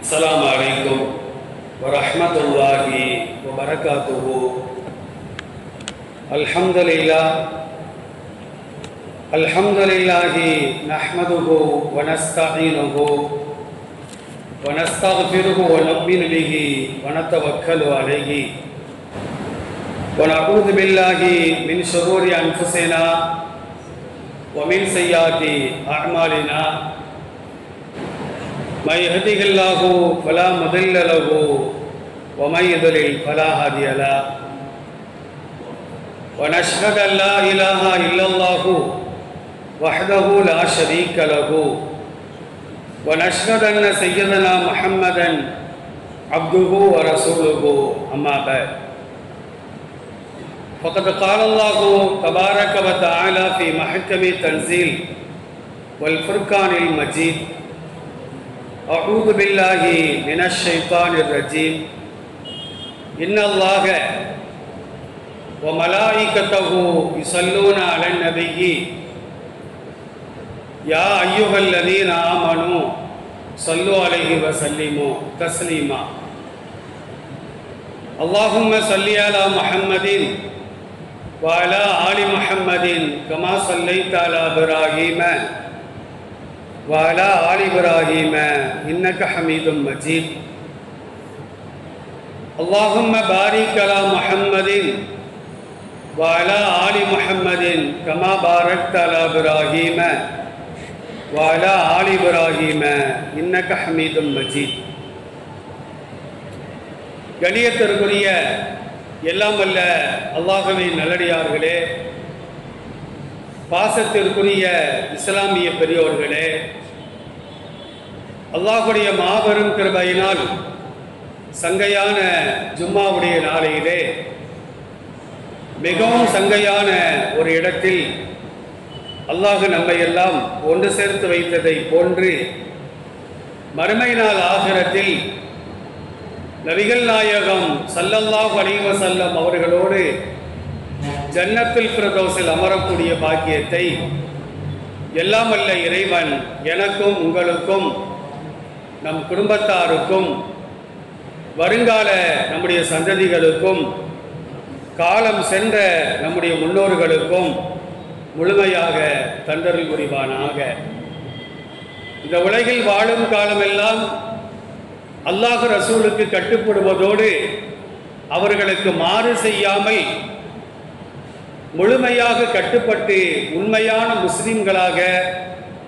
السلام عليكم ورحمة الله وبركاته. الحمد لله نحمده ونستعينه ونستغفره ونؤمن به ونتوكل عليه ونعوذ بالله من شرور أنفسنا ومن سيئات أعمالنا. من يهده الله فلا مضل له ومن يضلل فلا هادي له. ونشهد أن لا إله إلا الله وحده لا شريك له. ونشهد أن سيدنا محمدا عبده ورسوله. أما بعد، فقد قال الله تبارك وتعالى في محكم التنزيل والفرقان المجيد: أعوذ بالله من الشيطان الرجيم. إن الله وملائكته يصلون على النبي يا أيها الذين آمنوا صلوا عليه وسلموا تسليما. اللهم صل على محمد وعلى آل محمد كما صليت على إبراهيم وعلى آل إبراهيم إنك حميد مجيد. اللهم بارك على محمد وعلى آل محمد كما باركت على إبراهيم وعلى آل إبراهيم إنك حميد مجيد. கணியத்திற்குரிய எல்லாம் வல்ல அல்லாஹ்வின் நல்லடியார்களே, பாசத்திற்குரிய இஸ்லாமிய பெரியோர்களே, அல்லாஹ்வுடைய மாபெரும் கிருபையினால் சங்கையான ஜும்மாவுடைய நாளையிலே மிகவும் சங்கையான ஒரு இடத்தில் அல்லாஹ் நம்மை எல்லாம் ஒன்று சேர்த்து வைத்ததை போன்று மறுமை நாள் ஆகிரத்தில் நபிகள் நாயகம் ஸல்லல்லாஹு அலைஹி வஸல்லம் அவர்களோடு ஜன்னத்துல் ஃபிர்தௌஸில் அமரக்கூடிய பாக்கியத்தை எல்லாம் வல்ல இறைவன் எனக்கும் உங்களுக்கும் நம் குடும்பத்தாருக்கும் வருங்கால நம்முடைய சந்ததிகளுக்கும் காலம் சென்ற நம்முடைய முன்னோர்களுக்கும் முழுமையாக தந்தருள் புரிவானாக. இந்த உலகில் வாழும் காலமெல்லாம் அல்லாஹ் ரசூலுக்கு கட்டுப்படுவதோடு அவர்களுக்கு மாறு செய்யாமல் முழுமையாக கட்டுப்பட்டு உண்மையான முஸ்லிம்களாக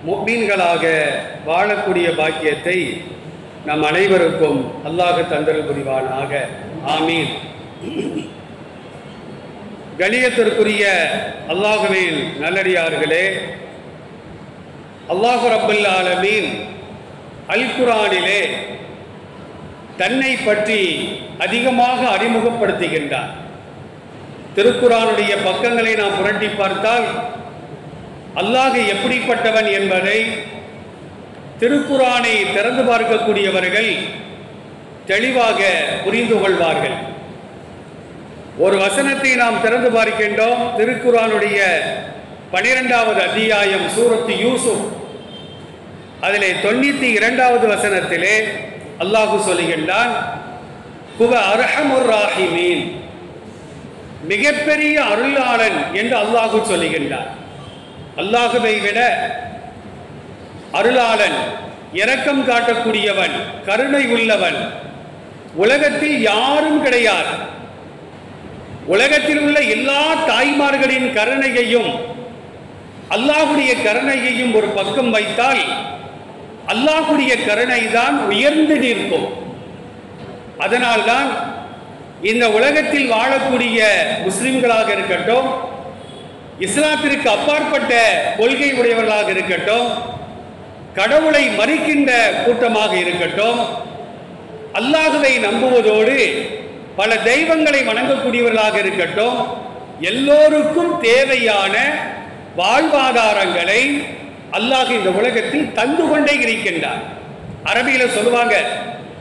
முஃமின்களாக வாழக்கூடிய பாக்கியத்தை நம் அனைவருக்கும் அல்லாஹ் தந்தருள் புரிவானாக. ஆமீன். கணியத்திற்குரிய அல்லாஹ்வின் நல்லடியார்களே, அல்லாஹ் ரப்பல் ஆலமீன் அல் குர்ஆனிலே தன்னை பற்றி அதிகமாக அறிமுகப்படுத்துகின்றார். திருக்குர்ஆனுடைய பக்கங்களை நாம் புரட்டி பார்த்தால் அல்லாஹ் எப்படிப்பட்டவன் என்பதை திருக்குர்ஆனை திறந்து பார்க்கக்கூடியவர்கள் தெளிவாக புரிந்து கொள்வார்கள். ஒரு வசனத்தை நாம் திறந்து பார்க்கின்றோம். திருக்குர்ஆனுடைய 12வது அத்தியாயம் சூரத்து யூசுப், அதிலே 92வது வசனத்திலே அல்லாஹ் சொல்லுகின்றான், ஹுவ அர்ஹமுர் ராஹிமீன், மிகப்பெரிய அருளாளன் என்று அல்லாஹ் சொல்லுகின்றான். அல்லாஹுவை விட அருளாளன், இரக்கம் காட்டக்கூடியவன், கருணை உள்ளவன் உலகத்தில் யாரும் கிடையாது. உலகத்தில் உள்ள எல்லா தாய்மார்களின் கருணையையும் அல்லாஹ்வுடைய கருணையையும் ஒரு பக்கம் வைத்தால் அல்லாஹ்வுடைய கருணை தான் உயர்ந்து நிற்கும். அதனால்தான் இந்த உலகத்தில் வாழக்கூடிய முஸ்லிம்களாக இருக்கட்டும், இஸ்லாத்திற்கு அப்பாற்பட்ட கொள்கை உடையவர்களாக இருக்கட்டும், கடவுளை மறுக்கின்ற கூட்டமாக இருக்கட்டும், அல்லாஹ்வை நம்புவதோடு பல தெய்வங்களை வணங்கக்கூடியவர்களாக இருக்கட்டும், எல்லோருக்கும் தேவையான வாழ்வாதாரங்களை அல்லாஹ் இந்த உலகத்தில் தந்து கொண்டே இருக்கின்றார். அரபியில சொல்லுவாங்க,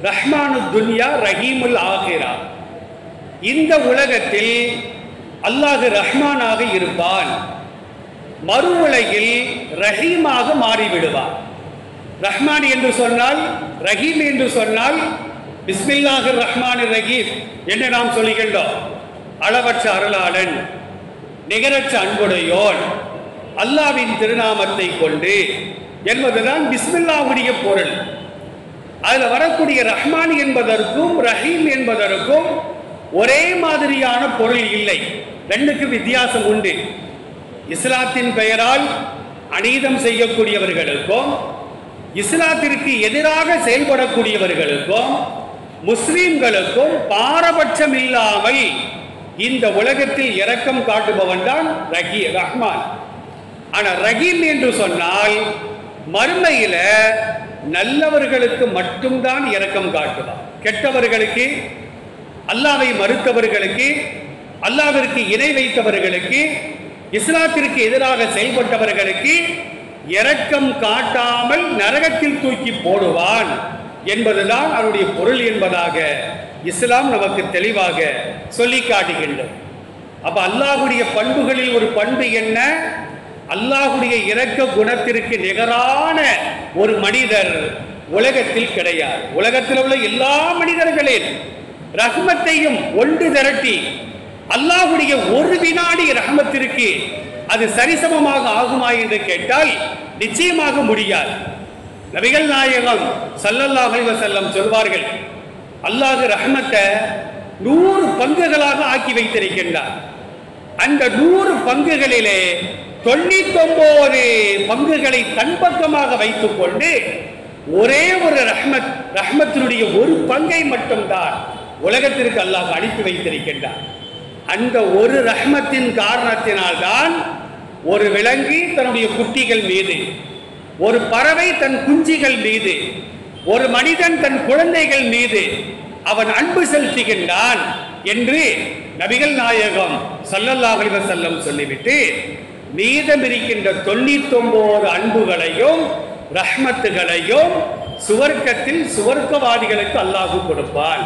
ரஹ்மானு துன்யா ரஹீமுல் ஆகிரா. இந்த உலகத்தில் அல்லாஹ் ரஹ்மானாக இருப்பான், மறு உலகில் ரஹீமாக மாறிவிடுவான். ரஹ்மான் என்று சொன்னால், ரஹீம் என்று சொன்னால் பிஸ்மில்லாஹிர் ரஹ்மானிர் ரஹீம் என்று நாம் சொல்லுகின்றோம். அளவற்ற அருளாளன், நிகரற்ற அன்புடையோன், அல்லாவின் திருநாமத்தை கொண்டு என்பதுதான் பிஸ்மில்லாஹுடைய பொருள். அதில் வரக்கூடிய ரஹ்மான் என்பதற்கும் ரஹீம் என்பதற்கும் ஒரே மாதிரியான பொருள் இல்லை, ரெண்டுக்கு வித்தியாசம் உண்டு. இஸ்லாத்தின் பெயரால் அநீதம் செய்யக்கூடியவர்களுக்கும் இஸ்லாத்திற்கு எதிராக செயல்படக்கூடியவர்களுக்கும் முஸ்லிம்களுக்கும் பாரபட்சம் இல்லாமல் இந்த உலகத்தில் இரக்கம் காட்டுபவன் தான் ரஹ்மான். ஆனால் ரஹீம் என்று சொன்னால் மறுமையில நல்லவர்களுக்கு மட்டும்தான் இரக்கம் காட்டுவார். கெட்டவர்களுக்கு, அல்லாவை மறுத்தவர்களுக்கு, அல்லாவிற்கு இணை வைத்தவர்களுக்கு, இஸ்லாத்திற்கு எதிராக செயல்பட்டவர்களுக்கு இரக்கம் காட்டாமல் நரகத்தில் தூக்கி போடுவான் என்பதுதான் அவருடைய பொருள் என்பதாக இஸ்லாம் நமக்கு தெளிவாக சொல்லி காட்டுகின்றது. அப்ப அல்லாஹுடைய பண்புகளில் ஒரு பண்பு என்ன? அல்லாஹுடைய இரக்க குணத்திற்கு நிகரான ஒரு மனிதர் உலகத்தில் கிடையாது. உலகத்தில் உள்ள எல்லா மனிதர்களின் ரஹ்மத்தையும் ஒன்று திரட்டி அல்லாஹுடைய ஒரு வினாடி ரஹ்மத்திற்கு அது சரிசமமாக ஆகுமா என்று கேட்டால் நிச்சயமாக முடியாது. நபிகள் நாயகம் ஸல்லல்லாஹு அலைஹி வஸல்லம் சொல்வார்கள், அல்லாஹ் ரஹ்மத்தை 100 பங்குகளாக ஆக்கி வைத்திருக்கின்றார். அந்த 100 பங்குகளிலே 99 பங்குகளை தன் பக்கமாக வைத்துக் கொண்டு ஒரே ஒரு ரஹ்மத்தினுடைய ஒரு பங்கை மட்டும்தான் உலகத்திற்கு அல்லாஹ் அனுப்பி வைத்திருக்கின்றார். அந்த ஒரு ரஹ்மத்தின் காரணத்தினால்தான் ஒரு விலங்கு தன்னுடைய குட்டிகள் மீது, ஒரு பறவை தன் குஞ்சிகள் மீது, ஒரு மனிதன் தன் குழந்தைகள் மீது அவன் அன்பு செலுத்துகின்றான் என்று நபிகள் நாயகம் ஸல்லல்லாஹு அலைஹி வஸல்லம் சொல்லிவிட்டு மீதம் இருக்கின்ற 99 அன்புகளையும் ரஹ்மத்துகளையும் சுவர்க்கத்தில் சுவர்க்கவாதிகளுக்கு அல்லாஹ் கொடுப்பான்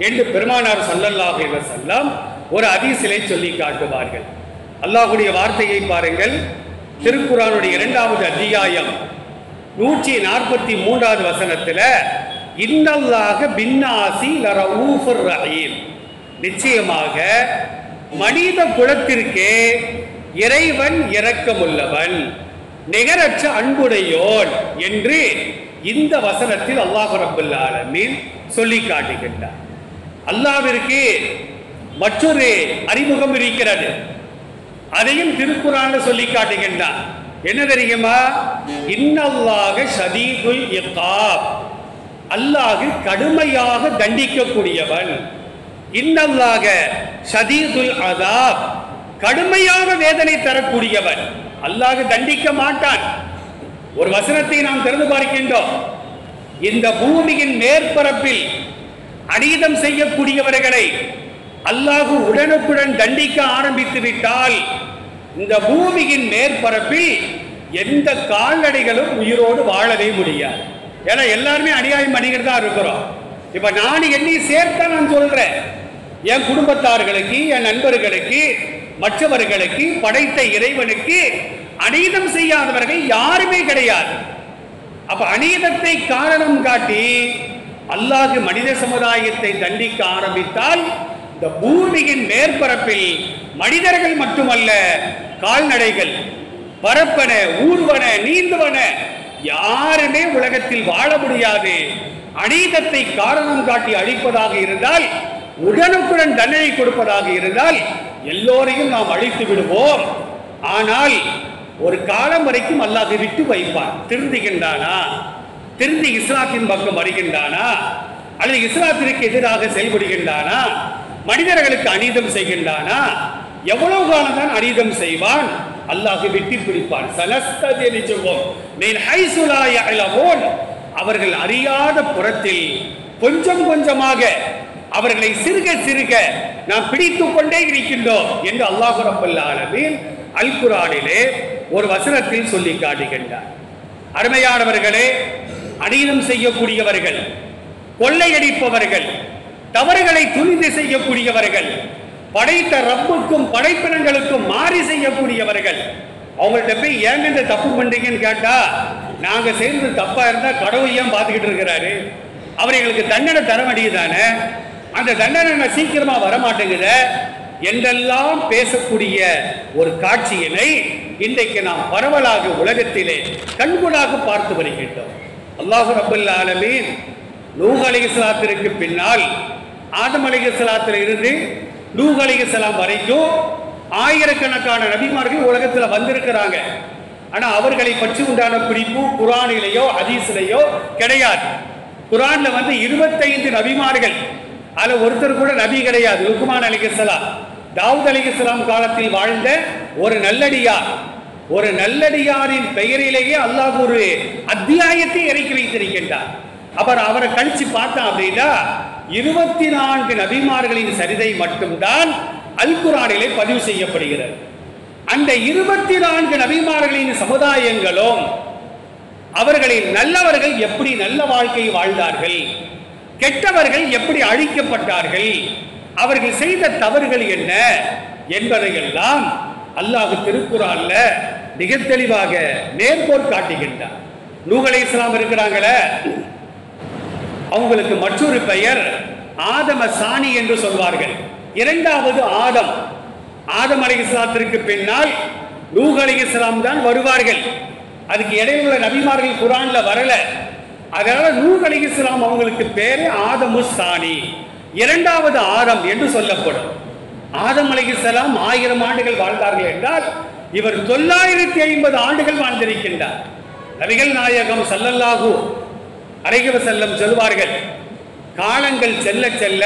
என்று பெருமானார் ஸல்லல்லாஹு அலைஹி வஸல்லம் ஒரு ஹதீஸிலே சொல்லி காட்டுவார்கள். அல்லாஹ்வுடைய வார்த்தையை பாருங்கள். திருக்குர்ஆனுடைய 2வது அத்தியாயம் 143வது வசனத்தில் இன்னல்லாஹ பின்னாசி லரஊஃபுர் ரஹீம், நிச்சயமாக மனித குலத்திற்கே இறைவன் இரக்கமுள்ளவன், நிகரற்ற அன்புடையோன் என்று இந்த வசனத்தில் அல்லாஹ் ரப்பல் ஆலமீன் சொல்லி காட்டுகின்றார். அல்லாஹ்விற்கு மற்றொரு அறிமுகம் இருக்கிறது, அதையும் திருக்குர்ஆனில் சொல்லி காட்டுகின்றான். என்ன தெரியுமா? இன்னல்லாஹ ஷதீதுல் இகாப், அல்லாஹ் கடுமையாக தண்டிக்கக்கூடியவன். இன்னல்லாஹ ஷதீதுல் அதாப், கடுமையாக வேதனை தரக்கூடியவன். அல்லாஹ் தண்டிக்க மாட்டான். ஒரு வசனத்தை நாம் திறந்து பார்க்கின்றோம். இந்த பூமியின் மேற்பரப்பில் அநீதம் செய்யக்கூடியவர்களை அல்லாஹ் உடனுக்குடன் தண்டிக்க ஆரம்பித்து விட்டால் இந்த பூமியின் மேற்பரப்பில் எந்த கால்நடைகளும் உயிரோடு வாழவே முடியாது. ஏன்னா எல்லாருமே அநியாயம் பண்ணிக்கிட்டு தான் இருக்கிறோம். இப்ப நான் என்னை சேர்த்தா நான் சொல்றேன், என் குடும்பத்தார்களுக்கு, என் நண்பர்களுக்கு, மற்றவர்களுக்கு, படைத்த இறைவனுக்கு அநீதம் செய்யாதவர்கள் யாருமே கிடையாது. அப்ப அநீதத்தை காரணம் காட்டி அல்லாஹ் மனித சமுதாயத்தை தண்டிக்க ஆரம்பித்தால் இந்த பூமியின் மேற்பரப்பில் மனிதர்கள் மட்டுமல்ல, கால்நடைகள், பரப்பன, ஊர்வன, நீந்துவன யாருமே உலகத்தில் வாழ முடியாது. அநீதத்தை காரணம் காட்டி அழிப்பதாக இருந்தால், உடனுக்குடன் தண்டனை கொடுப்பதாக இருந்தால் எல்லோரையும் நாம் அழித்து விடுவோம். ஆனால் ஒரு காலம் வரைக்கும் அல்லாஹ் விட்டு வைப்பான். திருந்துகின்றானா, திருந்தி இஸ்லாத்தின் பக்கம் வருகின்றானா, அல்லது இஸ்லாத்திற்கு எதிராக செயல்படுகின்றானா, மனிதர்களுக்கு அநீதம் செய்கின்றானா, எவ்வளவு காலம் தான் அநீதம் செய்வான்? அல்லாஹ் வெட்டி பிடிப்பான். அவர்கள் அறியாத புறத்தில் கொஞ்சம் கொஞ்சமாக அவர்களை சிறுக சிறுக நாம் பிடித்துக் கொண்டே இருக்கின்றோம் என்று அல்லாஹ் ரப்பல் ஆலமீன் அல் குர்ஆனிலே ஒரு வசனத்தில் சொல்லி காட்டுகின்றார். அருமையானவர்களே, அநீதம் செய்யக்கூடியவர்கள், கொள்ளையடிப்பவர்கள், தவறுகளை துணிந்து செய்யக்கூடியவர்கள், படைத்த ரப்புக்கும் படைப்பினங்களுக்கும் மாறி செய்யக்கூடியவர்கள், அவங்கள்ட்ட போய் ஏங்க இந்த தப்பு பண்றீங்கன்னு கேட்டா நாங்கள் செய்கிறது தப்பாக இருந்தால் கடவுள் ஏன் பார்த்துக்கிட்டு இருக்கிறாரு, அவர் எங்களுக்கு தண்டனை தர வேண்டியதானே, அந்த தண்டனை சீக்கிரமாக வரமாட்டேங்குத என்றெல்லாம் பேசக்கூடிய ஒரு காட்சியினை இன்றைக்கு நாம் பரவலாக உலகத்திலே கண்கூடாக பார்த்து வருகின்றோம். அல்லாஹ் ரப்பல் ஆலமீன் நூஹ் அலைஹிஸ்ஸலாத்திற்கு பின்னால் ஆதம் அலைஹிஸ்ஸலாத்தில் இருந்து நூஹ் அலைஹிஸ்ஸலாம் வரைக்கும் ஆயிரக்கணக்கான நபிமார்கள் உலகத்தில் வந்திருக்கிறாங்க. ஆனால் அவர்களை பற்றி உண்டான குறிப்பு குர்ஆனிலேயோ ஹதீஸிலேயோ கிடையாது. குர்ஆனில் 25 நபிமார்கள், அதில் ஒருத்தர் கூட நபி கிடையாது. லுக்மான் அலைஹிஸ்ஸலாம், தாவூத் அலைஹிஸ்ஸலாம் காலத்தில் வாழ்ந்த ஒரு நல்லடியார். ஒரு நல்லடியாரின் பெயரிலேயே அல்லாஹ் ஒரு அத்தியாயத்தை இறக்கி வைத்திருக்கின்றார். அப்புறம் அவரை கழிச்சு பார்த்தா அப்படின்னா 24 நபிமார்களின் சரிதை மட்டும்தான் அல் குர்ஆனிலே பதிவு செய்யப்படுகிறது. அந்த 24 நபிமார்களின் சமுதாயங்களும் அவர்களின் நல்லவர்கள் எப்படி நல்ல வாழ்க்கை வாழ்ந்தார்கள், கெட்டவர்கள் எப்படி அழிக்கப்பட்டார்கள், அவர்கள் செய்த தவறுகள் என்ன என்பதையெல்லாம் அல்லாஹ் திருக்குர்ஆன்ல மிக தெளிவாக நேர்கோள் காட்டுகின்றார். நூஹ் அலைஹிஸ்ஸலாம் இருக்கிறாங்களே, அவங்களுக்கு மற்றொரு பெயர் ஆதம சாணி என்று சொல்வார்கள். இரண்டாவது ஆதம். ஆதம் அலைஹிஸ்ஸலாத்திற்கு பின்னால் நூஹ் அலைஹிஸ்ஸலாம் தான் வருவார்கள். அதுக்கு இடையிலுள்ள நபிமார்கள் குர்ஆன்ல வரல. அதனால நூஹ் அலைஹிஸ்ஸலாம் அவங்களுக்கு பேரு ஆதமு சாணி, இரண்டாவது ஆதம் என்று சொல்லப்படும். ஆதம் அலைஹிஸ்ஸலாம் 1000 ஆண்டுகள் வாழ்ந்தார்கள் என்றால் இவர் 950 ஆண்டுகள் வாழ்ந்திருக்கின்றார். நபிகள் நாயகம் ஸல்லல்லாஹு அலைஹி வஸல்லம் சொல்வார்கள், காலங்கள் செல்ல செல்ல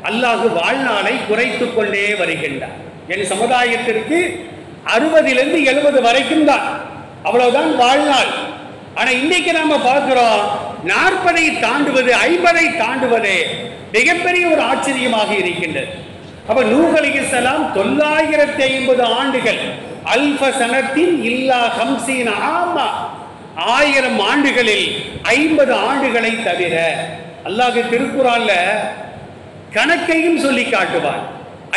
அல்லாஹ் வாழ்நாளை குறைத்துக் கொண்டே வருகின்றார். என் சமுதாயத்திற்கு 60லிருந்து 70 வரைக்கும் தான், அவ்வளவுதான் வாழ்நாள். ஆனா இன்னைக்கு நாம பார்க்கிறோம் 40ஐ தாண்டுவது, 50ஐ தாண்டுவது மிகப்பெரிய ஒரு ஆச்சரியமாக இருக்கின்றது. அப்ப நூஹ் அலைஹிஸ்ஸலாம் 950 ஆண்டுகள், அல்ஃப சனத்தின் இல்லா 50 ஆமா, 1000 ஆண்டுகளில் 50 ஆண்டுகளை தவிர அல்லாஹ் திருக்குர்ஆன்ல கணக்கையும் சொல்லி காட்டுவார்.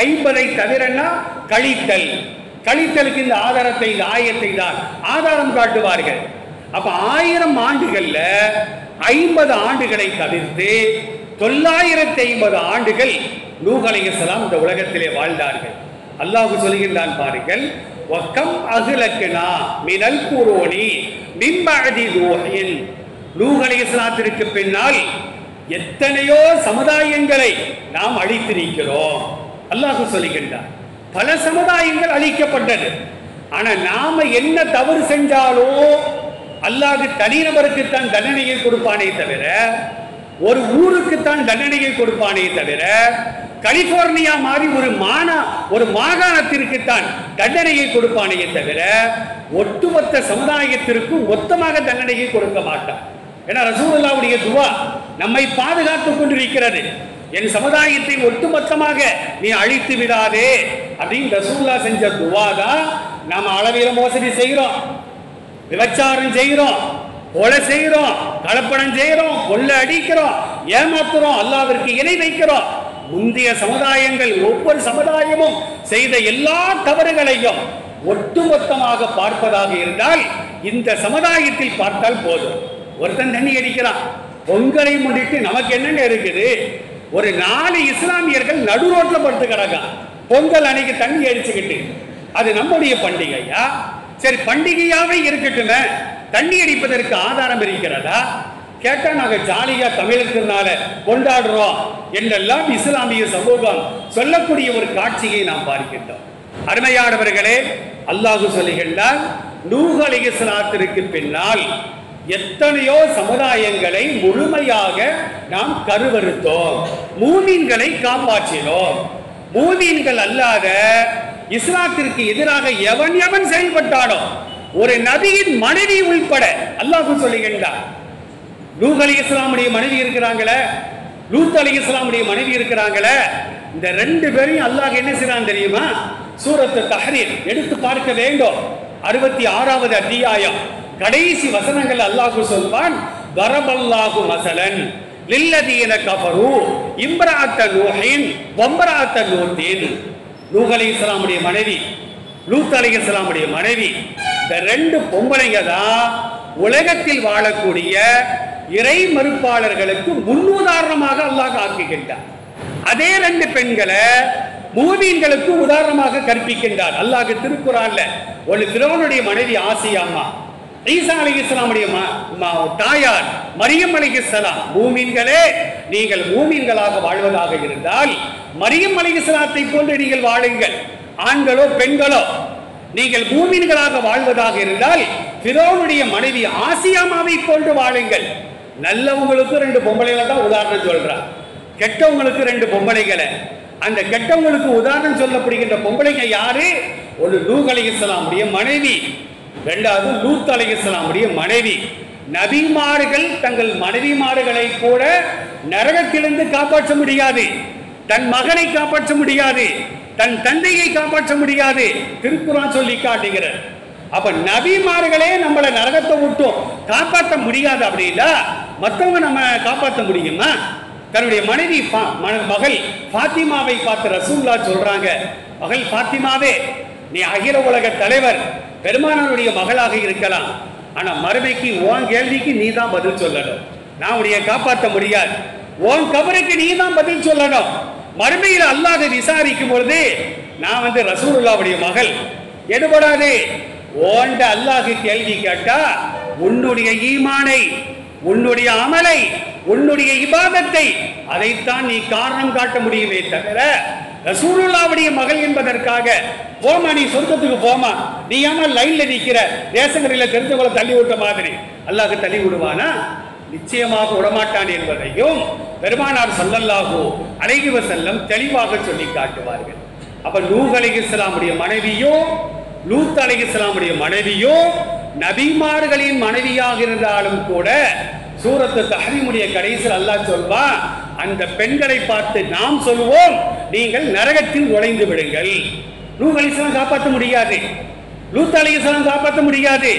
50ஐ தவிரன்னா கழித்தல், கழித்தலுக்கு இந்த ஆதாரத்தை, இந்த ஆயத்தை தான் ஆதாரம் காட்டுவார்கள். அப்ப 1000 ஆண்டுகள்ல 50 ஆண்டுகளை தவிர்த்து 950 ஆண்டுகள் நூஹ் அலைஹிஸ்ஸலாம் இந்த உலகத்திலே வாழ்ந்தார்கள். அல்லாஹ் சொல்கின்றான் பாருங்கள், வக்கம் அஹ்லக்னா மினல் குரூனி மின் பஅதி நூஹின். நூஹ் அலைஹிஸ்ஸலாத்திற்கு பின்னால் எத்தனையோ சமுதாயங்களை நாம் அழித்திருக்கிறோம். அல்லாஹ் சொல்கின்றான், பல சமுதாயங்கள் அழிக்கப்பட்டது. ஆனா நாம என்ன தவறு செஞ்சாலோ அல்லாஹ் தனிநபருக்குத்தான் தண்டனையை கொடுப்பானே தவிர, ஒரு ஊருக்குத்தான் தண்டனையை கொடுப்பானே தவிர, கலிபோர்னியா மாதிரி ஒரு மாகாணத்திற்குத்தான் தண்டனையை கொடுப்பானே தவிர ஒட்டுமொத்த சமுதாயத்திற்கு மொத்தமாக தண்டனையை கொடுக்க மாட்டான். ஏன்னா ரசூலுல்லாஹ்வுடைய துவா நம்மை பாதுகாத்துக் கொண்டிருக்கிறது. என் சமுதாயத்தை ஒட்டுமொத்தமாக நீ அழித்து விடாதே அப்படின்னு ரசூலுல்லாஹ் செஞ்ச துவா தான் நாம அளவில மோசடி செய்கிறோம், விபச்சாரம் செய்கிறோம், கொலை செய்கிறோம், கலப்படம் செய்கிறோம், கொள்ளை அடிக்கிறோம், ஏமாத்துறோம், அல்லாஹ்விற்கு இணை வைக்கிறோம். முந்தைய சமுதாயங்கள் ஒவ்வொரு சமுதாயமும் செய்த எல்லா தவறுகளையும் ஒட்டுமொத்தமாக பார்ப்பதாக இருந்தால் இந்த சமுதாயத்தில் பார்த்தால் போதும். ஒருத்தன் தண்ணி அடிக்கிறான், பொங்கலை முன்னிட்டு நமக்கு என்னென்ன இருக்குது? ஒரு 4 இஸ்லாமியர்கள் நடு ரோட்ல படுத்து கிடக்கான், பொங்கல் அன்னைக்கு தண்ணி அடிச்சுக்கிட்டு. அது நம்முடைய பண்டிகையா? சரி, பண்டிகையாவே இருக்கட்டுமே, தண்ணி அடிப்பதற்கு ஆதாரம் இருக்கிறதா கேட்டா நாங்க ஜாலியா தமிழர் திருநாள கொண்டாடுறோம் என்றெல்லாம் இஸ்லாமிய சமூகம் சொல்லக்கூடிய ஒரு காட்சியை நாம் பார்க்கின்றோம். அருமையானவர்களே, அல்லாஹ் சொல்லுகின்றான், நூஹ் அலைஹிஸ்ஸலாத்திற்கு பின்னால் எத்தனையோ சமுதாயங்களை முழுமையாக நாம் கருவறுத்தோம், மூமீன்களை காப்பாற்றினோம். மூமீன்கள் அல்லாத இஸ்லாத்திற்கு எதிராக எவன் செயல்பட்டானோ, ஒரு நபியின் மனைவி உள்பட அல்லாஹ் சொல்லுகின்றார். நூஹ் அலைஹிஸ்ஸலாமுடைய மனைவி இருக்கிறாங்களே, லூத் அலைஹிஸ்ஸலாமுடைய மனைவி இருக்கிறாங்களே, இந்த 2 பேரையும் அல்லாஹ் என்ன செய்றான் தெரியுமா? சூரத்து தஹ்ரீர் எடுத்து பார்க்க வேண்டும். 66வது அத்தியாயம் கடைசி வசனங்கள் அல்லாஹ் சொல்வான், தரபல்லாஹு மஸலன் லில்லதீன கஃபரு இம்ராஅத்த நூஹின் வம்ராஅத்த லூத்தின். நூஹ் அலைஹிஸ்ஸலாமுடைய மனைவி, லூத் அலைஹிஸ்ஸலாமுடைய மனைவி, இந்த 2 பொம்பளைங்க தான் உலகத்தில் வாழக்கூடிய இறை மறுப்பாளர்களுக்கு முன்னுதாரணமாக அல்லாஹ் ஆக்குகின்றார். அதே 2 பெண்களை மூமீன்களுக்கு உதாரணமாக கற்பிக்கின்றார். அல்லாஹ் திருக்குர்ஆன்ல ஒரு ஃபிரௌனுடைய மனைவி ஆசியா அம்மா, ஈசா அலைஹிஸ்ஸலாமுடைய தாயார் மரியம் அலைஹிஸ்ஸலாம், மூமீன்களே நீங்கள் மூமீன்களாக வாழ்வதாக இருந்தால் மரியம் அலைஹிஸ்ஸலாத்தை போன்று நீங்கள் வாழுங்கள். ஆண்களோ பெண்களோ நீங்கள் மூமீன்களாக வாழ்வதாக இருந்தால் ஃபிரௌனுடைய மனைவி ஆசியாமாவை போன்று வாழுங்கள். நல்லவங்களுக்கு 2 பொம்பளைகளை தான் உதாரணம் சொல்றார், கெட்டவங்களுக்கு 2 பொம்பளைகளை. அந்த கெட்டவங்களுக்கு உதாரணம் சொல்லப்படுகின்ற பொம்பளைங்க யாரு? ஒரு நூஹ் அலைஹிஸ்ஸலாமுடைய மனைவி, 2வது லூத் அலைஹிஸ்ஸலாமுடைய மனைவி. நபிமார்கள் தங்கள் மனைவிமார்களை கூட நரகத்திலிருந்து காப்பாற்ற முடியாது, தன் மகனை காப்பாற்ற முடியாது, தன் தந்தையை காப்பாற்ற முடியாது. திருக்குர்ஆன் சொல்லி காட்டுகிறார். அப்ப நபிமார்களே நம்மளை நரகத்தை விட்டும் காப்பாற்ற முடியாது அப்படின்னா மற்றவங்க நம்ம காப்பாற்ற முடியுமா? தன்னுடைய மனைவி மகள் ஃபாத்திமாவை பார்த்து ரசூலுல்லாஹ் சொல்றாங்க, மகள் ஃபாத்திமாவே, நீ அகில உலக தலைவர் பெருமானாருடைய மகளாக இருக்கலாம், ஆனா மறுமைக்கு உன் கேள்விக்கு நீ தான் பதில் சொல்லணும், நான் உடைய காப்பாற்ற முடியாது. உன் கபருக்கு நீ தான் பதில் சொல்லணும். மறுமையில் அல்லாஹ் விசாரிக்கும் பொழுது நான் ரசூலுல்லாஹ்வுடைய மகள் எடுபடாது. ஓண்ட அல்லாஹ் கேள்வி கேட்டா உன்னுடைய ஈமானை, உன்னுடைய அமலை, உன்னுடைய இபாதத்தை அதைத்தான் நீ காரணம் காட்ட முடியுமே தவிர ரசூலுல்லாஹ்வுடைய மகள் என்பதற்காக போமா நீ சொர்க்கத்துக்கு போமா, நீ ஏமா லைன்ல நிக்கிற தேசங்களில் தெரிஞ்சவங்களை தள்ளி விட்ட மாதிரி அல்லாஹ் தள்ளி விடுவானா? நிச்சயமாக விடமாட்டான் என்பதையும் பெருமானார் ஸல்லல்லாஹு அலைஹி வஸல்லம் தெளிவாக சொல்லி காட்டுவார்கள். அப்ப நூஹ் அலைஹிஸ்ஸலாமுடைய மனைவியோ லூத் அலைஹிஸ்ஸலாமுடைய மனைவியோ நபிமார்களின் மனைவியாக இருந்தாலும் கூட சூரத்து தஹ்ரீமுடைய கடைசியில் அல்லாஹ் சொல்வா, அந்த பெண்களை பார்த்து நாம் சொல்வோம், நீங்கள் நரகத்தில் நுழைந்து விடுங்கள். நூஹ் அலைஹிஸ்ஸலாம் காப்பாற்ற முடியாது, லூத் அலைஹிஸ்ஸலாம் காப்பாற்ற முடியாது.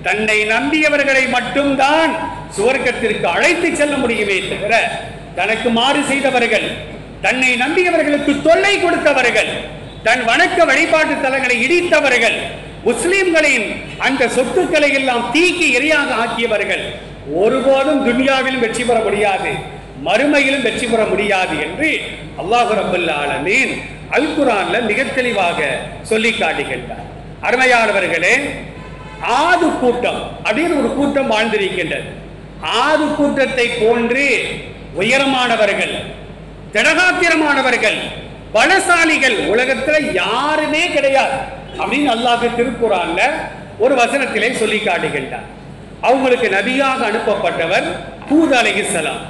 தன்னை நம்பியவர்களை மட்டும்தான் சுவர்க்கத்திற்கு அழைத்து செல்ல முடியுமே தவிர தனக்கு மாறு செய்தவர்கள், தன்னை நம்பியவர்களுக்கு தொல்லை கொடுத்தவர்கள், தன் வணக்க வழிபாட்டு தலங்களை இடித்தவர்கள், முஸ்லிம்களின் அந்த சொத்துக்களை எல்லாம் தீக்கி எரியாக ஆக்கியவர்கள் ஒருபோதும் துன்யாவிலும் வெற்றி பெற முடியாது, மறுமையிலும் வெற்றி பெற முடியாது என்று அல்லாஹ் ரப்பல் ஆலமீன் அல் குர்ஆன்ல மிக தெளிவாக சொல்லி காட்டுகின்றார். அருமையானவர்களே, ஆது கூட்டம் அப்படின்னு ஒரு கூட்டம் வாழ்ந்திருக்கின்றது. ஆது கூட்டத்தை போன்று உயரமானவர்கள், திடகாத்திரமானவர்கள், பலசாலிகள் உலகத்துல யாருமே கிடையாது அப்படின்னு அல்லாஹ் திருக்குர்ஆன்ல ஒரு வசனத்திலே சொல்லி காட்டுகின்றார். அவங்களுக்கு நபியாக அனுப்பப்பட்டவர் ஹூத் அலைஹிஸ்ஸலாம்.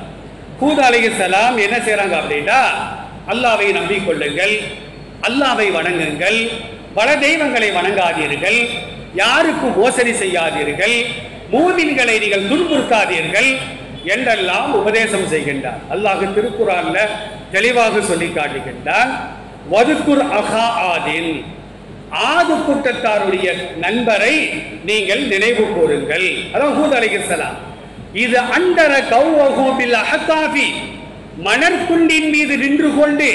ஹூத் அலைஹிஸ்ஸலாம் என்ன செய்றாங்க அப்படின்னா, அல்லாஹ்வை நம்பிக்கொள்ளுங்கள், அல்லாஹ்வை வணங்குங்கள், பல தெய்வங்களை வணங்காதீர்கள், யாருக்கும் மோசடி செய்யாதீர்கள், மூமின்களை நீங்கள் துன்புறுத்தாதீர்கள் என்றெல்லாம் உபதேசம் செய்கின்றார். அல்லாஹ் திருக்குர்ஆன்ல தெளிவாக சொல்லி காட்டுகின்றான். வதுக்குர் அஹா ஆதின், ஆது கூட்டத்தாருடைய நண்பரை நீங்கள் நினைவு கூறுங்கள். அதான் ஹூத் அலைஹிஸ்ஸலாம். இது அண்டர கௌவஹு பில் அஹகாஃபி, மணற்குண்டின் மீது நின்று கொண்டு,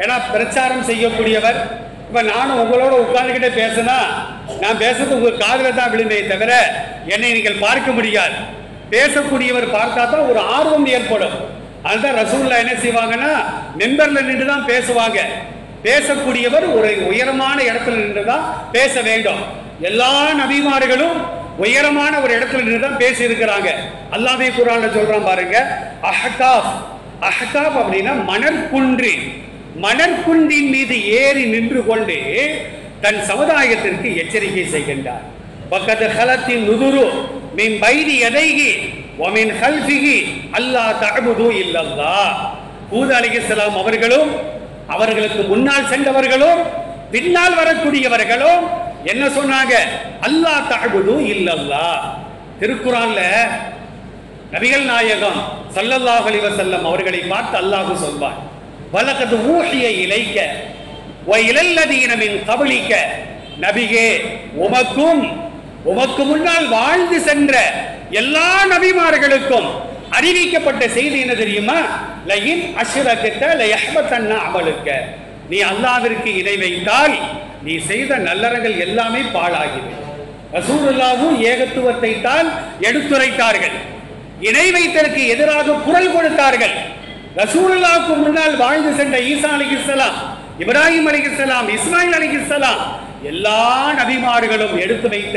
ஏன்னா பிரச்சாரம் செய்யக்கூடியவர். இப்ப நானும் உங்களோட உட்கார்ந்துகிட்டே பேசினா நான் பேசுறது உங்க காதுல தான் விழுமே தவிர என்னை நீங்கள் பார்க்க முடியாது. பேசக்கூடியவர் பார்த்தா தான் ஒரு ஆர்வம் ஏற்படும். அதுதான் ரசூலுல்லாஹ் என்ன செய்வாங்கன்னா மெம்பர்ல நின்று தான் பேசுவாங்க. பேசக்கூடியவர் ஒரு உயரமான இடத்துல நின்று தான் பேச வேண்டும். எல்லா நபிமார்களும் உயரமான ஒரு இடத்துல நின்று தான் பேசி இருக்கிறாங்க. அல்லாஹ்வே குர்ஆன்ல சொல்றான் பாருங்க, அஹ்காஃப். அஹ்காஃப் அப்படின்னா மணற்குன்று. மணற்குன்றின் மீது ஏறி நின்று கொண்டு தன் சமுதாயத்திற்கு எச்சரிக்கை செய்கின்றார். பக்கத்து ஹலத்தின் நுதுரு மின் பைதி எதைகி ஒமின் ஹல்ஃபிகி அல்லா தஅபுது இல்லல்லாஹ். ஹூத் அலைஹிஸ்ஸலாம் அவர்களும் அவர்களுக்கு முன்னால் சென்றவர்களும் பின்னால் வரக்கூடியவர்களும் என்ன சொன்னாங்க? அல்லா தஅபுது இல்லல்லாஹ். திருக்குர்ஆன்ல நபிகள் நாயகம் ஸல்லல்லாஹு அலைஹி வஸல்லம் அவர்களை பார்த்து அல்லாஹ் சொல்வார், வலகத் ஊஹிய இலைக்க வ இலல்லதீன மின் கப்லிக, நபியே உமக்கு முன்னால் வாழ்ந்து சென்ற எல்லா நபிமார்களுக்கும் அறிவிக்கப்பட்ட செய்தி என்ன தெரியுமா? லயின் அஷ்ரகத லயஹ்பதன்ன அமலுக்க, நீ அல்லாஹ்விற்கு இணை வைத்தால் நீ செய்த நல்லறங்கள் எல்லாமே பாழாகிவிடும். ரசூலுல்லாஹ்வும் ஏகத்துவத்தை தான் எடுத்துரைத்தார்கள். இணை வைத்ததற்கு எதிராக குரல் கொடுத்தார்கள். ரசூலுல்லாஹ்வுக்கு முன்னால் வாழ்ந்து சென்ற ஈசா அலைஹிஸ்ஸலாம், இப்ராஹிம் அலைஹிஸ்ஸலாம், இஸ்மாயில் அலைஹிஸ்ஸலாம் எல்லா நபிமார்களும் எடுத்து வைத்த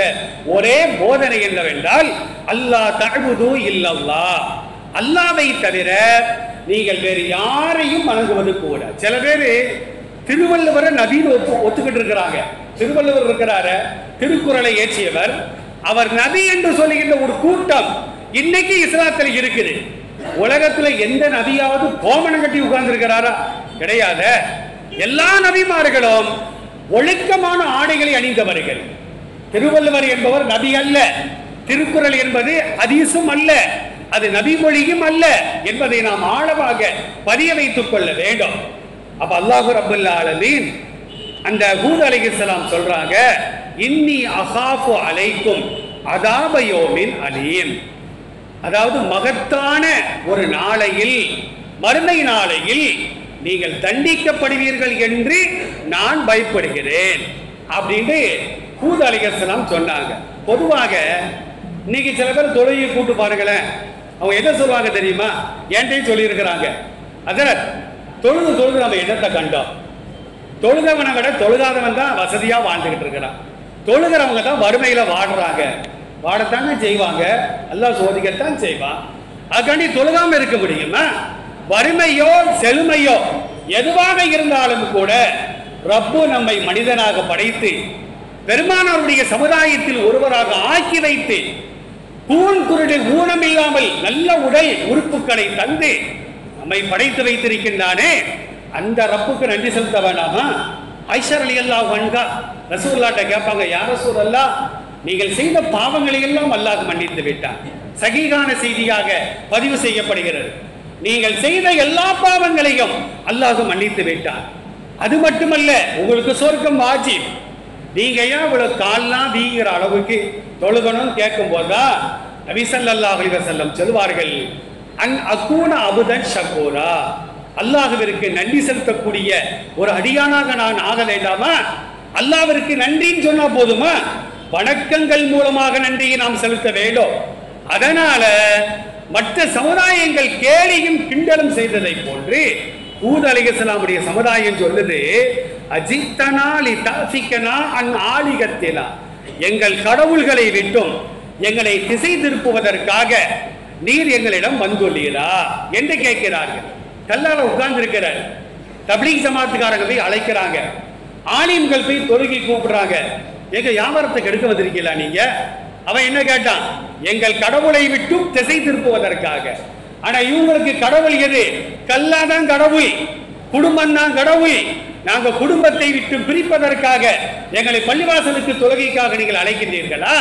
ஒரே போதனை என்னவென்றால் அல்லாஹ் தஅபுது இல்லல்லாஹ், அல்லாஹ்வை தவிர நீங்கள் வேறு யாரையும் வணங்குவது கூட. சில பேர் திருவள்ளுவரை நபின்னு ஒத்துக்கிட்டு இருக்கிறாங்க. திருவள்ளுவர் இருக்கிறாரு, திருக்குறளை ஏற்றியவர், அவர் நபி என்று சொல்லுகின்ற ஒரு கூட்டம் இன்னைக்கு இஸ்லாத்தில் இருக்குது. உலகத்துல எந்த நபியாவது கோமணம் கட்டி உட்கார்ந்து இருக்கிறாரா? கிடையாத. எல்லா நபிமார்களும் ஒழுக்கமான ஆடைகளை அணிந்தவர்கள். திருவள்ளுவர் என்பவர் நபி அல்ல, திருக்குறள் என்பது ஹதீஸும் அல்ல, அது நபி மொழியும் அல்ல என்பதை நாம் ஆழமாக பதிய வைத்துக் கொள்ள வேண்டும். அப்ப அல்லாஹ் ரப்பல் ஆலமீன் அந்த ஹூத் அலைஹிஸ்ஸலாம் சொல்றாங்க, இன்னி அகாஃபு அலைக்கும் அதாப யௌமின் அலீம். அதாவது மகத்தான ஒரு நாளையில், மறுமை நாளையில் நீங்கள் தண்டிக்கப்படுவீர்கள் என்று நான் பயப்படுகிறேன் அப்படின்னு ஹூத் அலைஹிஸ்ஸலாம் சொன்னாங்க. பொதுவாக இன்னைக்கு சில பேர் தொழுகை கூட்டு பாருங்களேன், அவங்க என்ன சொல்லுவாங்க தெரியுமா? என்கிட்டயும் சொல்லி இருக்கிறாங்க, அதனால் தொழுது நம்ம என்னத்தை கண்டோம்? தொழுதவனை விட தொழுகாதவன் தான் வசதியா வாழ்ந்துகிட்டு இருக்கிறான். தொழுகிறவங்க தான் வறுமையில வாடுறாங்க. வாடத்தாங்க செய்வாங்க, அல்லாஹ் சோதிக்கத்தான் செய்வான். அதுக்காண்டி தொழுகாம இருக்க முடியுமா? வறுமையோ செழுமையோ எதுவாக இருந்தாலும் கூட ரப்பு நம்மை மனிதனாக படைத்து பெருமானாருடைய சமுதாயத்தில் ஒருவராக ஆக்கி வைத்து கூன் குருடு ஊனம் இல்லாமல் நல்ல உடல் உறுப்புகளை தந்து நம்மை படைத்து வைத்திருக்கின்றானே, அந்த ரப்புக்கு நன்றி செலுத்த வேண்டாமா? ஆயிஷா ரலியல்லாஹு அன்ஹா ரசூலுல்லாஹ்ட்ட கேட்பாங்க, யா ரசூலல்லாஹ், நீங்கள் செய்த பாவங்களை எல்லாம் அல்லாஹ் மன்னித்து விட்டான். சஹீஹான செய்தியாக பதிவு செய்யப்படுகிறது. நீங்கள் செய்த எல்லா பாவங்களையும் அல்லாஹ் மன்னித்து விட்டான். அது மட்டுமல்ல, உங்களுக்கு சொர்க்கம் வாஜிப். நீங்க ஏன் இவ்வளவு கால்லாம் வீங்கிற அளவுக்கு தொழுகணும்னு கேட்கும் போதுதான் நபி ஸல்லல்லாஹு அலைஹி வஸல்லம் சொல்வார்கள், அன் அகூன அபுதன் ஷக்கூரா, அல்லாஹ்விற்கு நன்றி செலுத்தக்கூடிய ஒரு அடியானாக நான் ஆக வேண்டாமா? அல்லாஹ்விற்கு நன்றின்னு சொன்னா போதுமா? வணக்கங்கள் மூலமாக நன்றியை நாம் செலுத்த வேண்டும். அதனால மற்ற சமுதாயங்கள் கேலியும் கிண்டலும் செய்ததை போன்று ஹூத் அலைஹிஸ்ஸலாமுடைய சமுதாயம் சொல்லுது, அஜித்தனா லிதாஃபிகனா அன் ஆலிகத்தினா, எங்கள் கடவுள்களை விட்டும் எங்களை திசை திருப்புவதற்காக நீர் எங்களிடம் வந்துள்ளீரா என்று கேட்கிறார்கள். கல்லால உட்கார்ந்து இருக்கிறார். தப்லீக் ஜமாத்துக்காரங்க போய் அழைக்கிறாங்க, ஆலிம்கள் போய் தொழுகை கூப்பிடுறாங்க, எங்க வியாபாரத்தை கெடுக்க வந்திருக்கீங்களா நீங்க? அவன் என்ன கேட்டான்? எங்கள் கடவுளை விட்டும் திசை திருப்புவதற்காக. ஆனா இவங்களுக்கு கடவுள் எது? கல்லாதான் கடவுள், குடும்பம் தான் கடவுள். நாங்க குடும்பத்தை விட்டு பிரிப்பதற்காக எங்களை பள்ளிவாசலுக்கு தொழுகைக்காக நீங்கள் அழைக்கின்றீர்களா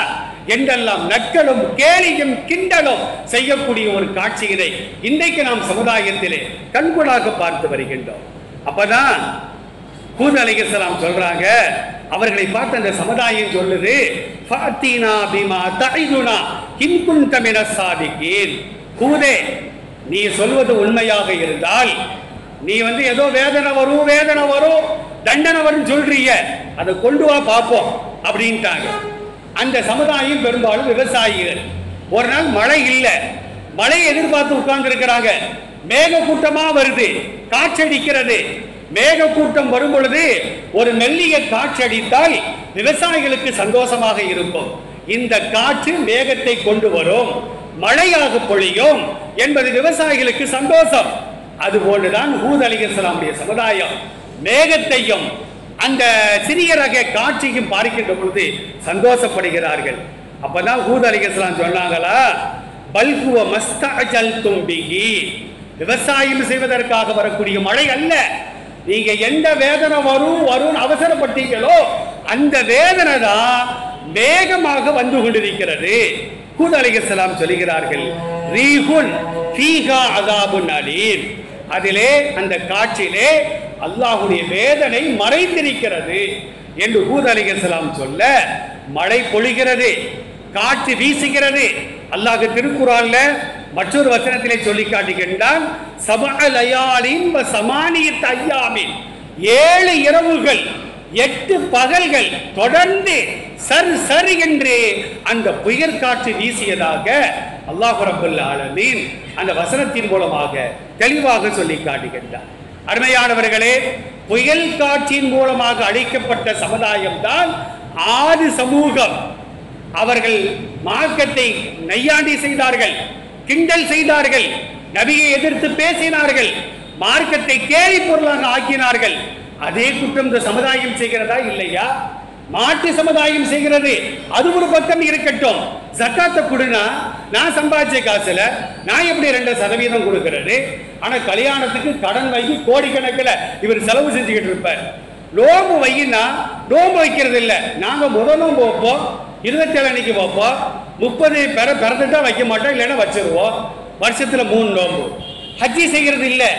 என்றெல்லாம் நக்கலும் கேலியும் கிண்டலும் செய்யக்கூடிய ஒரு காட்சியினை இன்றைக்கு நாம் சமுதாயத்திலே கண்கூடாக பார்த்து வருகின்றோம். அப்பதான் ஹூத் அலைஹிஸ்ஸலாம் சொல்றாங்க, அவர்களை பார்த்து அந்த சமுதாயம் சொல்லுது, ஃபாத்தினா பிமா தஇதுனா இன் குன்த மினஸ் சாதிகீன். ஹூதே, நீ சொல்வது உண்மையாக இருந்தால், நீ ஏதோ வேதனை வரும் தண்டனை வரும் சொல்றீங்க, அதை கொண்டு வா பார்ப்போம் அப்படின்ட்டாங்க. அந்த சமுதாயம் பெரும்பாலும் விவசாயிகள். ஒரு நாள் மழை இல்லை, மழை எதிர்பார்த்து உட்கார்ந்து இருக்கிறாங்க. மேக கூட்டமா வருது, காற்றடிக்கிறது. மேக கூட்டம் வரும் பொழுது ஒரு மெல்லிய காற்றடித்தால் விவசாயிகளுக்கு சந்தோஷமாக இருக்கும். இந்த காற்று மேகத்தை கொண்டு வரும், மழையாக பொழியும் என்பது விவசாயிகளுக்கு சந்தோஷம். அதுபோன்றுதான் ஹூத் அலைஹிஸ்ஸலாமுடைய சமுதாயம் மேகத்தையும் அந்த சிறிய ரக காட்சியும் பார்க்கின்ற பொழுது சந்தோஷப்படுகிறார்கள். அப்பதான் ஹூத் அலைஹிஸ்ஸலாம் சொன்னாங்களா, பல்குவ மஸ்தஅஜல்தும் பிஹி, விவசாயம் செய்வதற்காக வரக்கூடிய மழை அல்ல, நீங்க எந்த வேதனை வரும் அவசரப்பட்டீங்களோ அந்த வேதனை தான் வேகமாக வந்து கொண்டிருக்கிறது. ஹூத் அலைஹிஸ்ஸலாம் சொல்கிறார்கள், ரீஹுன் ஃபீஹா அஸாபுன் அலீம், அதிலே அந்த காற்றிலே அல்லாஹ்வுடைய வேதனை மறைந்திருக்கிறது என்று ஹூத் அலைஹிஸ்ஸலாம் சொல்ல, மழை பொழிகிறது, காற்று வீசுகிறது. அல்லாஹ் திருக்குர்ஆன்ல மற்றொரு வசனத்திலே சொல்லி காட்டுகின்றான், சபஅ லயாலின் வ ஸமானியத் அய்யாமின், 7 இரவுகள் 8 பகல்கள் தொடர்ந்து சரி என்று அந்த புயல் காற்று வீசியதாக அல்லாஹ் ரப்பல் ஆலமீன் அந்த வசனத்தின் மூலமாக தெளிவாக சொல்லி காட்டுகின்றார். அருமையானவர்களே, புயல் காற்றின் மூலமாக அழிக்கப்பட்ட சமுதாயம் தான் ஆதி சமூகம். அவர்கள் மார்க்கத்தை நையாண்டி செய்தார்கள், கிண்டல் செய்தார்கள், நபியை எதிர்த்து பேசினார்கள், மார்க்கத்தை கேலி பொருளாக ஆக்கினார்கள். அதே குற்றம் இந்த சமுதாயம் செய்கிறதா இல்லையா? மாட்டு சமுதாயம் செய்கிறது. அது ஒரு பக்கம் இருக்கட்டும். ஜக்காத்தை கொடுனா நான் சம்பாதிச்ச காசுல நான் எப்படி 2% கொடுக்கிறது? ஆனா கல்யாணத்துக்கு கடன் வாங்கி கோடிக்கணக்கில் இவர் செலவு செஞ்சுக்கிட்டு இருப்பார். நோம்பு வையினா நோம்பு வைக்கிறது இல்லை. நாங்க முதல் நோம்பு வைப்போம், 27 அன்னைக்கு வைப்போம், 30 பிறந்துட்டா வைக்க மாட்டோம், இல்லைன்னா வச்சிருவோம். வருஷத்துல 3 நோம்பு. ஹஜ்ஜி செய்கிறது இல்லை.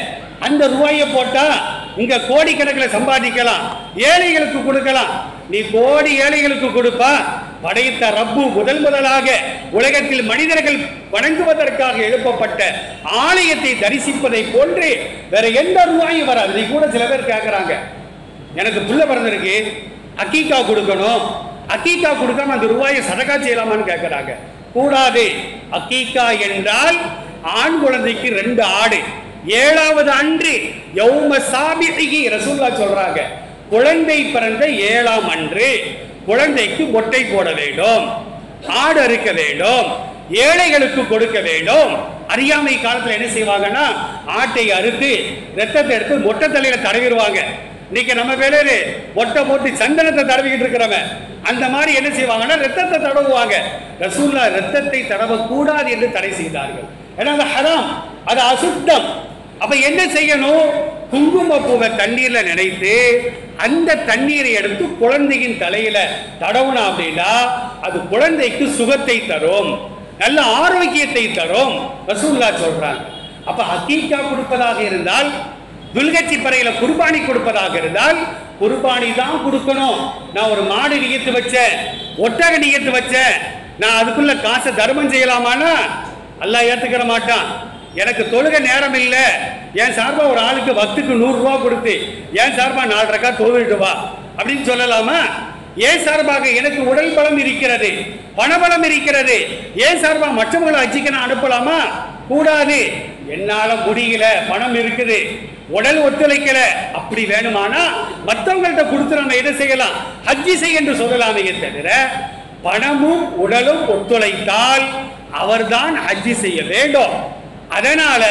அந்த ரூபாயை போட்டா இங்க கோடிக்கணக்கில் சம்பாதிக்கலாம், ஏழைகளுக்கு கொடுக்கலாம். நீ கோடி ஏழைகளுக்கு கொடுப்பா? படைத்த ரப்பு முதலாக உலகத்தில் மனிதர்கள் வணங்குவதற்காக எழுப்பப்பட்ட ஆலயத்தை தரிசிப்பதை போன்று வேற எந்த ரூபாயும் வராது. இதை கூட சில பேர் கேட்கிறாங்க, எனக்கு புள்ள பிறந்திருக்கு, அக்கீக்கா கொடுக்கணும், அக்கீக்கா கொடுக்காம அந்த ரூபாயை சதகா செய்யலாமான்னு கேட்கிறாங்க. கூடாது. அக்கீக்கா என்றால் ஆண் குழந்தைக்கு 2 ஆடு, 7வது அன்று யௌம சாபிஹி ரசூலுல்லாஹ் சொல்றாங்க, குழந்தை பிறந்த 7ஆம் அன்று குழந்தைக்கு மொட்டை போட வேண்டும், ஆடு அறுக்க வேண்டும், ஏழைகளுக்கு கொடுக்க வேண்டும். அறியாமை காலத்துல என்ன செய்வாங்கன்னா ஆட்டை அறுத்து ரத்தத்தை எடுத்து மொட்டை தலையில தடவிடுவாங்க. இன்னைக்கு நம்ம பேரு மொட்டை போட்டு சந்தனத்தை தடவிக்கிட்டு இருக்கிறவன் அந்த மாதிரி என்ன செய்வாங்கன்னா ரத்தத்தை தடவுவாங்க. ரசூலுல்லாஹ் ரத்தத்தை தடவக்கூடாது என்று தடை செய்தார்கள். ஏன்னா அது ஹராம், அது அசுத்தம். அப்ப என்ன செய்யணும்? குங்குமப்பூவை தண்ணீர்ல நினைத்து அந்த தண்ணீரை எடுத்து குழந்தையின் தலையில தடவுனா அப்படின்னா அது குழந்தைக்கு சுகத்தை தரும், நல்ல ஆரோக்கியத்தை தரும் ரசூலுல்லாஹ் சொல்றாங்க. அப்ப ஹக்கீகா கொடுப்பதாக இருந்தால், துல்கச்சி பறையில குர்பானி கொடுப்பதாக இருந்தால் குர்பானி தான் கொடுக்கணும். நான் ஒரு மாடு நியத்து வச்சேன், ஒட்டக நியத்து வச்சேன், நான் அதுக்குள்ள காசை தர்மம் செய்யலாமான்னா அல்லாஹ் ஏத்துக்கிற மாட்டான். எனக்கு தொழுக நேரம் இல்லை, என் சார்பா ஒரு ஆளுக்கு வக்துக்கு 100 ரூபா கொடுத்து என் சார்பா 4 ரக்கா தொழுவிட்டு வா அப்படின்னு சொல்லலாமா? ஏன் சார்பாக எனக்கு உடல் பலம் இருக்கிறது, பணபலம் இருக்கிறது, ஏன் சார்பா மற்றவங்களை ஹஜ்ஜிக்கு நான் அனுப்பலாமா? கூடாது. என்னால முடியல, பணம் இருக்குது, உடல் ஒத்துழைக்கல, அப்படி வேணுமானா மற்றவங்கள்ட்ட கொடுத்து நம்ம எதை செய்யலாம்? ஹஜ்ஜி செய் என்று சொல்லலாமே தவிர பணமும் உடலும் ஒத்துழைத்தால் அவர்தான் ஹஜ்ஜி செய்ய வேண்டும். அதனால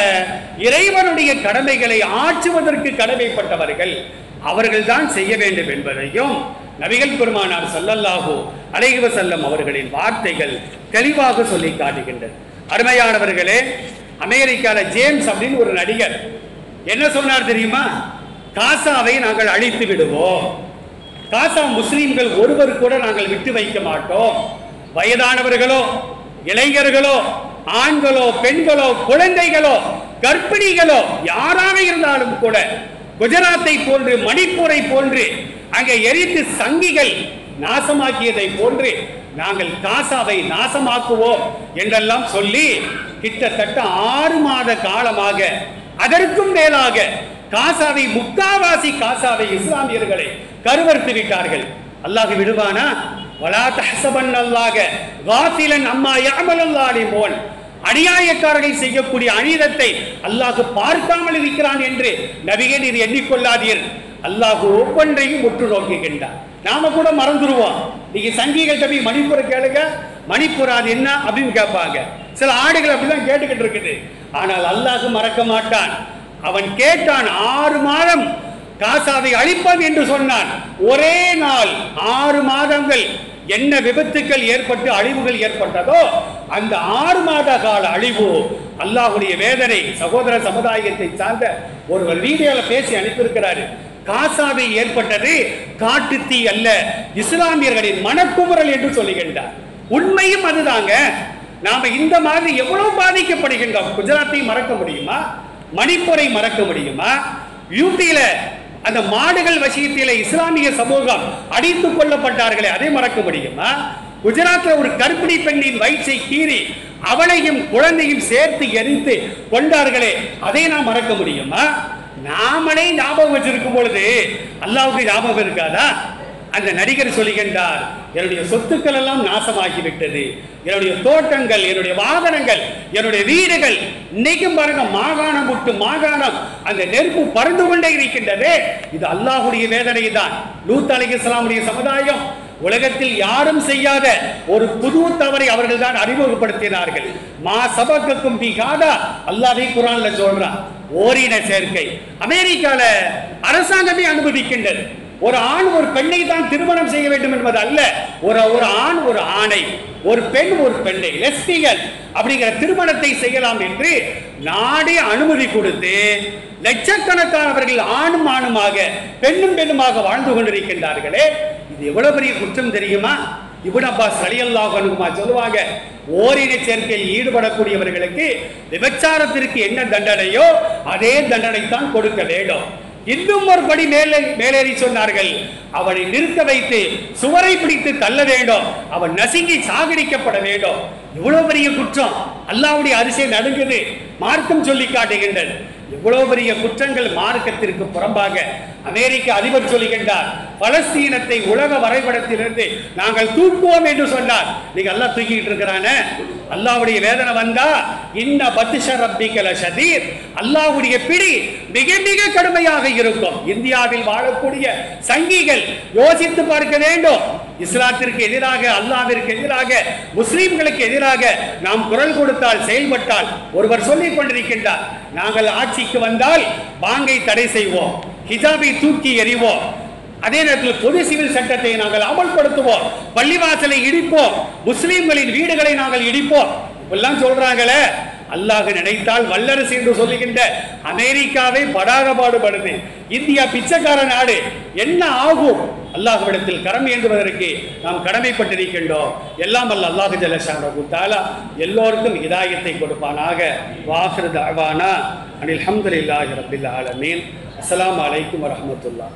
இறைவனுடைய கடமைகளை ஆற்றுவதற்கு கடமைப்பட்டவர்கள் அவர்கள் தான் செய்ய வேண்டும் என்பதையும் நபிகள் பெருமானார் ஸல்லல்லாஹு அலைஹி வஸல்லம் அவர்களின் வார்த்தைகள் தெளிவாக சொல்லி காட்டுகின்றது. அருமையானவர்களே, அமெரிக்கால ஜேம்ஸ் அப்படின்னு ஒரு நடிகர் என்ன சொன்னார் தெரியுமா? காசாவை நாங்கள் அழித்து விடுவோம், காசா முஸ்லிம்கள் ஒருவர் கூட நாங்கள் விட்டு வைக்க மாட்டோம், வயதானவர்களோ இளைஞர்களோ ஆண்களோ பெண்களோ குழந்தைகளோ கர்ப்பிணிகளோ யாராக இருந்தாலும் கூட குஜராத்தை போன்று மணிப்பூரை போன்று அங்கே எரித்து சங்கிகள் நாசமாக்கியதை போன்று நாங்கள் காசாவை நாசமாக்குவோம் என்றெல்லாம் சொல்லி கிட்டத்தட்ட 6 மாத காலமாக அதற்கும் மேலாக காசாவை முக்காவாசி காசாவை இஸ்லாமியர்களை கருவறுத்து விட்டார்கள். அல்லாஹ் விடுவானா? வலா தஹ்சபன்னல்லாஹ காஃபிலன் அம்மா யஅமலுல் ஸாலிமூன். அநியாயக்காரர்கள் செய்யக்கூடிய அநீதத்தை அல்லாஹ் பார்க்காமல் இருக்கிறான் என்று நபியே நீர் எண்ணிக்கொள்ளாதீர். அல்லாஹ் ஒவ்வொன்றையும் உற்று நோக்குகின்றார். நாம கூட மறந்துடுவோம். நீங்க சங்கிகள் தம்பி மணிப்பூரை கேளுங்க, மணிப்பூர் அது என்ன அப்படின்னு கேட்பாங்க. சில ஆடுகள் அப்படிதான் கேட்டுக்கிட்டு இருக்குது. ஆனால் அல்லாஹ் மறக்க மாட்டான். அவன் கேட்டான், 6 மாதம் காசாவை அழிப்பது என்று சொன்னான். ஒரே நாள் 6 மாதங்கள் என்ன விபத்துக்கள் ஏற்பட்டு அழிவுகள் ஏற்பட்டதோ அந்த 6 மாத கால அழிவு அல்லாஹ்வுடைய வேதனை. சகோதர சமுதாயத்தை சார்ந்த ஒருவர் வீடியோல பேசி அனுப்பியிருக்கிறாரு. காசாவில் ஏற்பட்டது காட்டு தீ அல்ல, இஸ்லாமியர்களின் மனக்குமுறல் என்று சொல்லுகின்றார். உண்மையும் அதுதாங்க. நாம இந்த மாதிரி எவ்வளவு பாதிக்கப்படுகின்றோம். குஜராத்தை மறக்க முடியுமா? மணிப்பூரை மறக்க முடியுமா? யூபியில அந்த மாடுகள் விஷயத்தில இஸ்லாமிய சமூகம் அடித்துக் கொள்ளப்பட்டார்களே, அதை மறக்க முடியுமா? குஜராத்ல ஒரு கர்ப்பிணி பெண்ணின் வயிற்றை கீறி அவளையும் குழந்தையும் சேர்த்து எரித்து கொண்டார்களே, அதை நாம் மறக்க முடியுமா? நாமளே ஞாபகம் வச்சிருக்கும் பொழுது அல்லாஹ்வுக்கு ஞாபகம் இருக்காதா? அந்த நடிகர் சொல்லுகின்றார், என்னுடைய சொத்துக்கள் எல்லாம் நாசமாகிவிட்டது, என்னுடைய தோட்டங்கள், என்னுடைய வாகனங்கள், என்னுடைய வீடுகள். இன்னைக்கும் பாருங்க, மாகாணம் விட்டு மாகாணம் அந்த நெருப்பு பறந்து கொண்டே இருக்கின்றது. இது அல்லாஹ்வுடைய வேதனை தான். லூத் அலைஹிஸ்ஸலாமுடைய சமுதாயம் உலகத்தில் யாரும் செய்யாத ஒரு புது தவறை அவர்கள் தான் அறிமுகப்படுத்தினார்கள். மா சபகக்கும் பிகாதா, அல்லாஹ்வே குர்ஆன்ல சொல்றான். ஓரின சேர்க்கை அமெரிக்கால அரசாங்கமே அனுமதிக்கின்றது. ஒரு ஆண் ஒரு பெண்ணை தான் திருமணம் செய்ய வேண்டும் என்பது அல்ல, ஒரு ஆண் ஒரு ஆணை, ஒரு பெண் ஒரு பெண்ணை, லெஸ்பியன் அப்படிங்கிற திருமணத்தை செய்யலாம் என்று நாடே அனுமதி கொடுத்து லட்சக்கணக்கானவர்கள் ஆணும் ஆணுமாக பெண்ணும் பெண்ணுமாக வாழ்ந்து கொண்டிருக்கின்றார்களே. இது எவ்வளவு பெரிய குற்றம் தெரியுமா? இப்னு அப்பாஸ் ரலியல்லாஹு அன்ஹுமா சொல்லுவாங்க, ஓரின சேர்க்கையில் ஈடுபடக்கூடியவர்களுக்கு விபச்சாரத்திற்கு என்ன தண்டனையோ அதே தண்டனை தான் கொடுக்க வேண்டும். இன்னும் ஒரு படி மேலேறி சொன்னார்கள், அவனை நிறுத்த வைத்து சுவரை பிடித்து தள்ள வேண்டும், அவன் நசுங்கி சாகடிக்கப்பட வேண்டும். இவ்வளவு பெரிய குற்றம் அல்லாஹ்வுடைய அரிசி நடுங்குது. மார்க்கம் சொல்லி காட்டுகின்றது. இவ்வளவு பெரிய குற்றங்கள் மார்க்கத்திற்கு புறம்பாக அமெரிக்க அதிபர் சொல்லுகின்றார், பலஸ்தீனத்தை உலக வரைபடத்திலிருந்து நாங்கள் தூக்குவோம் என்று சொன்னார். நீங்க எல்லாம் தூக்கிட்டு இருக்கிறானே. அல்லாஹ்வுடைய வேதனை வந்தா இன்ன பத்ஷ ரப்பிக லஷதீர், அல்லாஹ்வுடைய பிடி மிக மிக கடுமையாக இருக்கும். இந்தியாவில் வாழக்கூடிய சங்கிகள் யோசித்து பார்க்க வேண்டும். இஸ்லாத்திற்கு எதிராக, அல்லாஹ்விற்கு எதிராக, முஸ்லிம்களுக்கு எதிராக நாம் குரல் கொடுத்தால், செயல்பட்டால், ஒருவர் சொல்லிக் கொண்டிருக்கின்றார், நாங்கள் ஆட்சிக்கு வந்தால் பாங்கை தடை செய்வோம், ஹிஜாபை தூக்கி எறிவோம், அதே நேரத்தில் பொது சிவில் சட்டத்தை நாங்கள் அமல்படுத்துவோம், பள்ளிவாசலை இடிப்போம், முஸ்லிம்களின் வீடுகளை நாங்கள் இடிப்போம் எல்லாம் சொல்றாங்களே. அல்லாஹ் நினைத்தால் வல்லரசு என்று சொல்லுகின்ற அமெரிக்காவை படாக பாடுபடுது. இந்தியா பிச்சைக்கார நாடு. என்ன ஆகும்? அல்லாஹ்விடத்தில் கரம் ஏந்துவதற்கு நாம் கடமைப்பட்டிருக்கின்றோம். எல்லாம் அல்ல அல்லாஹ் ஜல்ல ஷானஹு தஆலா எல்லோருக்கும் ஹிதாயத்தை கொடுப்பானாக. வாஹிரு தஅவானா அனில் ஹம்துலில்லாஹி ரப்பில் ஆலமீன். அஸ்ஸலாமு அலைக்கும் வரஹ்மத்துல்லாஹ்.